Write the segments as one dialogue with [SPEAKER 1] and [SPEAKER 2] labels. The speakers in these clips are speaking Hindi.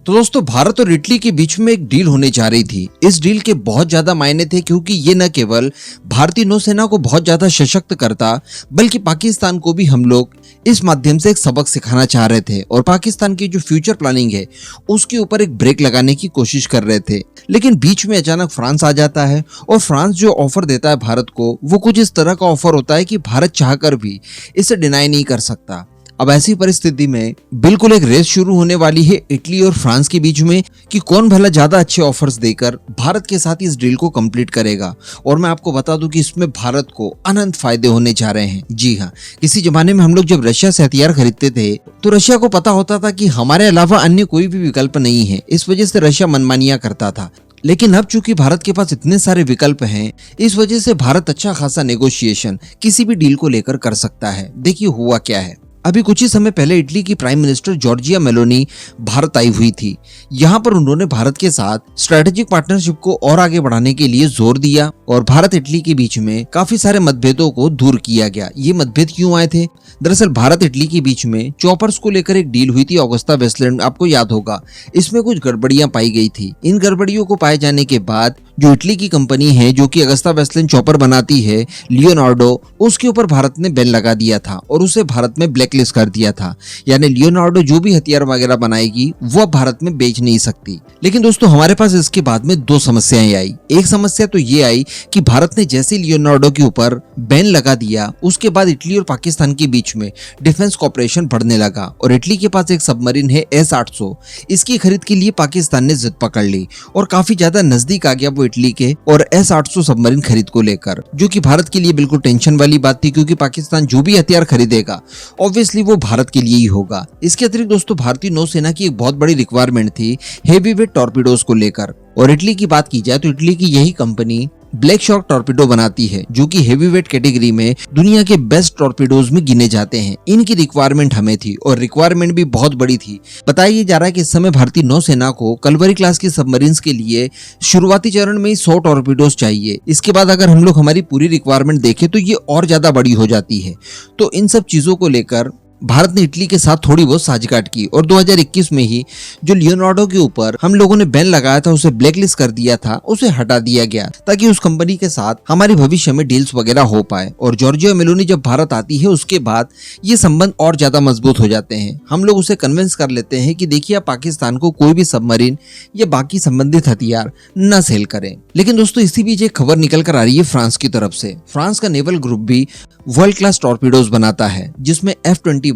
[SPEAKER 1] तो दोस्तों भारत और इटली के बीच में एक डील होने जा रही थी। इस डील के बहुत ज्यादा मायने थे क्योंकि ये न केवल भारतीय नौसेना को बहुत ज्यादा सशक्त करता बल्कि पाकिस्तान को भी हम लोग इस माध्यम से एक सबक सिखाना चाह रहे थे और पाकिस्तान की जो फ्यूचर प्लानिंग है उसके ऊपर एक ब्रेक लगाने की कोशिश कर रहे थे। लेकिन बीच में अचानक फ्रांस आ जाता है और फ्रांस जो ऑफर देता है भारत को वो कुछ इस तरह का ऑफर होता है कि भारत चाहकर भी इसे डिनाई नहीं कर सकता। अब ऐसी परिस्थिति में बिल्कुल एक रेस शुरू होने वाली है इटली और फ्रांस के बीच में कि कौन भला ज्यादा अच्छे ऑफर्स देकर भारत के साथ इस डील को कंप्लीट करेगा। और मैं आपको बता दूं कि इसमें भारत को अनंत फायदे होने जा रहे हैं। जी हाँ, किसी जमाने में हम लोग जब रशिया से हथियार खरीदते थे तो रशिया को पता होता था कि हमारे अलावा अन्य कोई भी विकल्प नहीं है, इस वजह से रशिया मनमानियां करता था। लेकिन अब चूंकि भारत के पास इतने सारे विकल्प हैं, इस वजह से भारत अच्छा खासा नेगोशिएशन किसी भी डील को लेकर कर सकता है। देखिए हुआ क्या है। अभी कुछ ही समय पहले इटली की prime minister Giorgia Meloni Bharat आई हुई थी। यहाँ पर उन्होंने भारत के साथ स्ट्रेटेजिक पार्टनरशिप को और आगे बढ़ाने के लिए जोर दिया और भारत इटली के बीच में काफी सारे मतभेदों को दूर किया गया। ये मतभेद क्यों आए थे? दरअसल भारत इटली के बीच में चॉपर्स को लेकर एक डील हुई थी ऑगस्टा वेस्टलैंड, आपको याद होगा। इसमें कुछ गड़बड़ियां पाई गई थी। इन गड़बड़ियों को पाए जाने के बाद जो इटली की कंपनी है जो कि अगस्ता वेस्टलैंड चॉपर बनाती है, लियोनार्डो, उसके ऊपर भारत ने बैन लगा दिया था और उसे भारत में ब्लैकलिस्ट कर दिया था। यानी लियोनार्डो जो भी हथियार वगैरह बनाएगी वो भारत में बेच नहीं सकती। लेकिन दोस्तों हमारे पास इसके बाद में दो समस्याएं आई। एक समस्या तो ये आई कि भारत ने जैसे लियोनार्डो के ऊपर बैन लगा दिया उसके बाद इटली और पाकिस्तान के बीच में डिफेंस कॉपरेशन बढ़ने लगा और इटली के पास एक सबमरीन है S-800। इसकी खरीद के लिए पाकिस्तान ने जिद पकड़ ली और काफी ज्यादा नजदीक आ गया वो इटली के और S-800 सबमरीन खरीद को लेकर, जो कि भारत के लिए बिल्कुल टेंशन वाली बात थी क्योंकि पाकिस्तान जो भी हथियार खरीदेगा ऑब्वियसली वो भारत के लिए ही होगा। इसके अतिरिक्त दोस्तों भारतीय नौसेना की एक बहुत बड़ी रिक्वायरमेंट थी हेवी वेट टॉर्पीडोज को लेकर। और इटली की बात की जाए तो इटली की यही कंपनी ब्लैक शॉर्क टॉर्पीडो बनाती है जो कि हेवी वेट कैटेगरी में दुनिया के बेस्ट टॉर्पीडोज में गिने जाते हैं। इनकी रिक्वायरमेंट हमें थी और रिक्वायरमेंट भी बहुत बड़ी थी। बताया जा रहा है कि इस समय भारतीय नौसेना को कलवरी क्लास की सबमरीन्स के लिए शुरुआती चरण में ही 100 टॉर्पीडोज चाहिए। इसके बाद अगर हम लोग हमारी पूरी रिक्वायरमेंट देखें तो ये और ज्यादा बड़ी हो जाती है। तो इन सब चीजों को लेकर भारत ने इटली के साथ थोड़ी बहुत साझगांठ की और 2021 में ही जो लियोनार्डो के ऊपर हम लोगों ने बैन लगाया था, उसे ब्लैकलिस्ट कर दिया था, उसे हटा दिया गया ताकि उस कंपनी के साथ हमारी भविष्य में डील्स वगैरह हो पाए। और जॉर्जिया मेलोनी जब भारत आती है उसके बाद ये संबंध और ज्यादा मजबूत हो जाते हैं। हम लोग उसे कन्विंस कर लेते हैं कि देखिए आप पाकिस्तान को कोई भी सबमरीन या बाकी संबंधित हथियार न सेल करें। लेकिन दोस्तों इसी बीच एक खबर निकल कर आ रही है फ्रांस की तरफ से। फ्रांस का नेवल ग्रुप भी वर्ल्ड क्लास टॉर्पीडोज बनाता है जिसमें F-21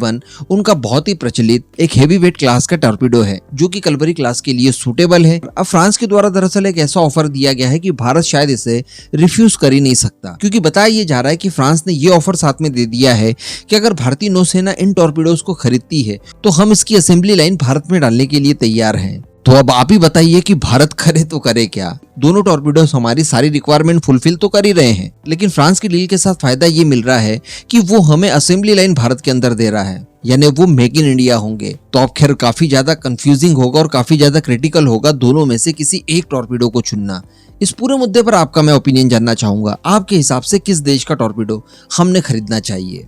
[SPEAKER 1] उनका बहुत ही प्रचलित एक हेवी वेट क्लास का टॉर्पीडो है जो कि कलवरी क्लास के लिए सूटेबल है। अब फ्रांस के द्वारा दरअसल एक ऐसा ऑफर दिया गया है कि भारत शायद इसे रिफ्यूज कर ही नहीं सकता, क्योंकि बताया ये जा रहा है कि फ्रांस ने ये ऑफर साथ में दे दिया है कि अगर भारतीय नौसेना इन टॉर्पीडोज को खरीदती है तो हम इसकी असेंबली लाइन भारत में डालने के लिए तैयार हैं। तो अब आप ही बताइए कि भारत करे तो करे क्या। दोनों टॉर्पीडोज हमारी सारी रिक्वायरमेंट फुलफिल तो कर ही रहे हैं, लेकिन फ्रांस की डील के साथ फायदा ये मिल रहा है कि वो हमें असेंबली लाइन भारत के अंदर दे रहा है, यानी वो मेक इन इंडिया होंगे। तो अब खैर काफी ज्यादा कंफ्यूजिंग होगा और काफी ज्यादा क्रिटिकल होगा दोनों में से किसी एक टॉर्पीडो को चुनना। इस पूरे मुद्दे पर आपका मैं ओपिनियन जानना चाहूंगा। आपके हिसाब से किस देश का टॉर्पीडो हमने खरीदना चाहिए?